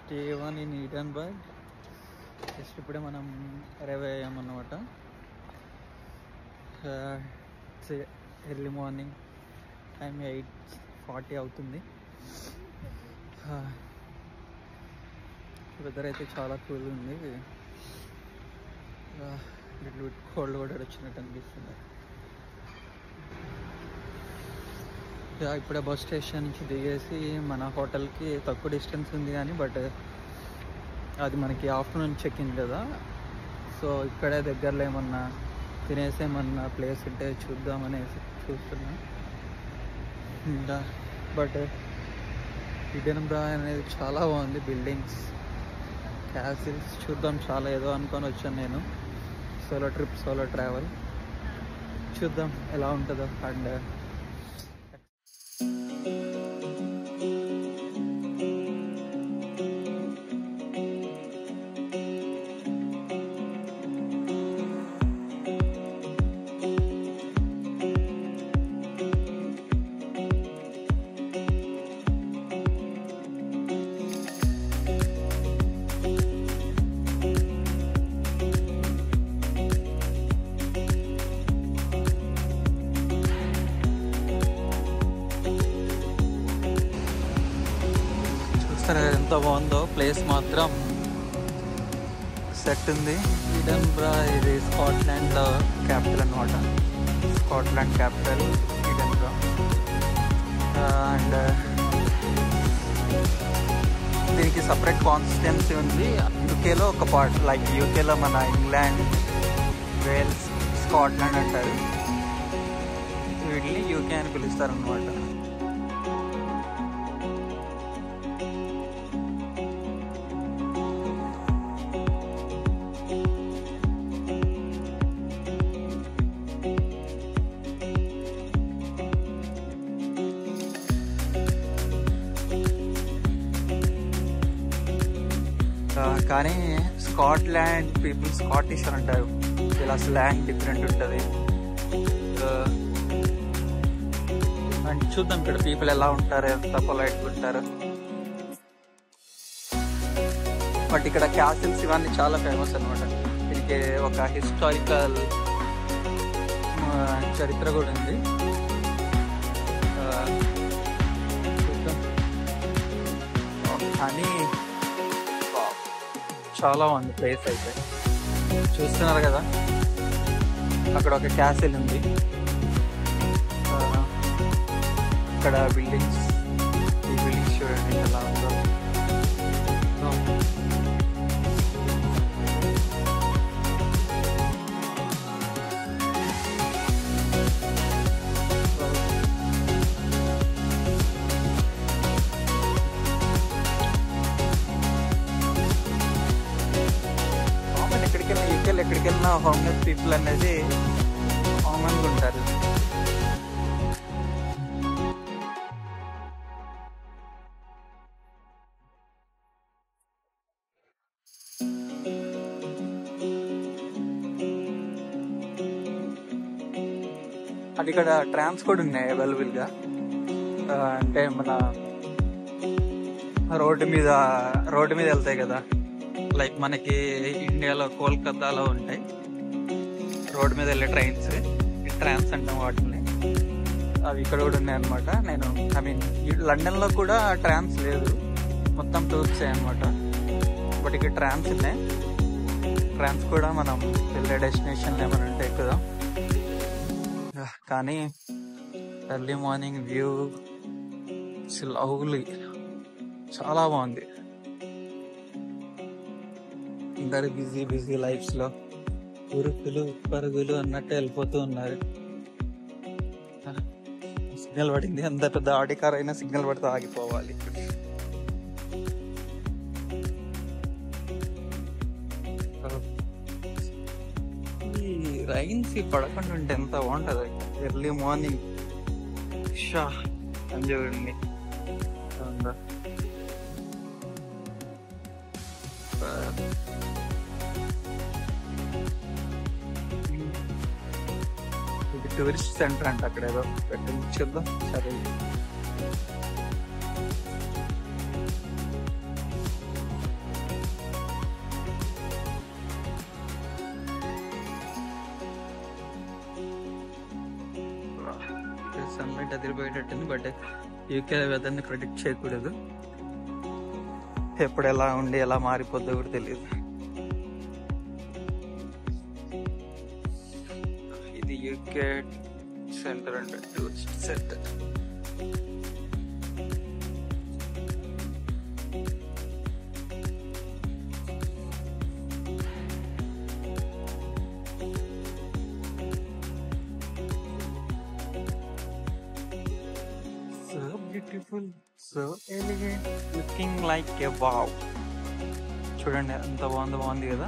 Day 1 in Edinburgh. Just ఇప్పుడే మనం arrive అయ్యామన్నమాట. Early morning time 8:40 అవుతుంది. వెదర్ అయితే చాలా కూల్ ఉంది. లిటిల్ బిట్ కోల్డ్ కూడా వచ్చినట్టు అనిపిస్తుంది. ఇప్పుడే బస్ స్టేషన్ నుంచి దిగేసి మన హోటల్కి తక్కువ డిస్టెన్స్ ఉంది కానీ బట్ అది మనకి ఆఫ్టర్నూన్ చెక్ ఇన్ కదా. సో ఇక్కడే దగ్గరలో ఏమన్నా తినేసేమన్నా ప్లేస్ ఉంటే చూద్దామనేసి చూస్తున్నా. బట్ ఎడిన్బర్గ్ అనేది చాలా బాగుంది. బిల్డింగ్స్, క్యాసిల్స్ చూద్దాం. చాలా ఏదో అనుకొని వచ్చాను నేను. సోలో ట్రిప్, సోలో ట్రావెల్ చూద్దాం ఎలా ఉంటుందో. అండ్ ఎంత బాగుందో ప్లేస్ మాత్రం సెట్ ఉంది. ఎడిన్బర్గ్ ఇది స్కాట్లాండ్లో క్యాపిటల్ అన్నమాట. Scotland capital Edinburgh. అండ్ దీనికి సపరేట్ కాన్స్టిట్యున్సీ ఉంది. యూకేలో ఒక పార్ట్, లైక్ యూకేలో మన ఇంగ్లాండ్, వేల్స్, స్కాట్లాండ్ అంటారు. వీటిని యూకే అని పిలుస్తారు అన్నమాట. కానీ స్కాట్లాండ్ పీపుల్ స్కాటిష్ అని అంటారు. ఇలా స్లాంగ్ డిఫరెంట్ ఉంటుంది. అండ్ చూద్దాం ఇక్కడ పీపుల్ ఎలా ఉంటారు, ఎంత పొలైట్గా ఉంటారు. బట్ ఇక్కడ క్యాసిల్స్ ఇవన్నీ చాలా ఫేమస్ అనమాట. దీనికి ఒక హిస్టారికల్ చరిత్ర కూడా ఉంది. కానీ చాలా బాగుంది ప్లేస్ అయితే. చూస్తున్నారు కదా, అక్కడ ఒక క్యాసిల్ ఉంది. ఇక్కడ బిల్డింగ్స్, ఈ బిల్డింగ్స్ చూడండి ఎలా ఉందో. ఎక్కడికి వెళ్ళినా హోమ్లెస్ పీపుల్ అనేది కామన్గా ఉంటారు. అది ఇక్కడ ట్రామ్స్ కూడా ఉన్నాయి అవైలబుల్గా. అంటే మన రోడ్డు మీద వెళ్తాయి కదా, లైక్ మనకి ఇండియాలో కోల్కతాలో ఉంటాయి రోడ్డు మీద వెళ్ళే ట్రైన్స్, ట్రామ్స్ అంటాం వాటిని. అవి ఇక్కడ కూడా ఉన్నాయి అనమాట. లండన్లో కూడా ట్రామ్స్ లేదు, మొత్తం టూర్సే అనమాట. బట్ ఇక్కడ ట్రామ్స్ ఉన్నాయి. ట్రామ్స్ కూడా మనం వెళ్ళే డెస్టినేషన్లో ఏమైనా ఉంటే ఎక్కుదాం. కానీ ఎర్లీ మార్నింగ్ వ్యూ లవ్లీ, చాలా బాగుంది. అందరు బిజీ లైఫ్స్ లో ఉరుకులు పరుగులు అన్నట్టు వెళ్ళిపోతూ ఉన్నారు. సిగ్నల్ పడింది. అంత పెద్ద ఆడి కార్ అయినా సిగ్నల్ పడితే ఆగిపోవాలి. ఈ రైన్స్ పడకుండా ఉంటే ఎంత బాగుంటది. ఎర్లీ మార్నింగ్ అని చూడండి. ఇది టూరిస్ట్ సెంటర్ అంట. అక్కడ ఏదో పెట్టింది, చూద్దాం. సరే, సన్లైట్ అదిరిపోయేటట్టుంది. బట్ యూకే వెదర్ని ప్రిడిక్ట్ చేయకూడదు, ఎప్పుడు ఎలా ఉండి ఎలా మారిపోద్దో కూడా తెలియదు. ఇది యూకే సెంటర్ అంటే tourist centre. So beautiful, so elegant, looking like a wow. చూడండి ఎంత బాగుంది కదా.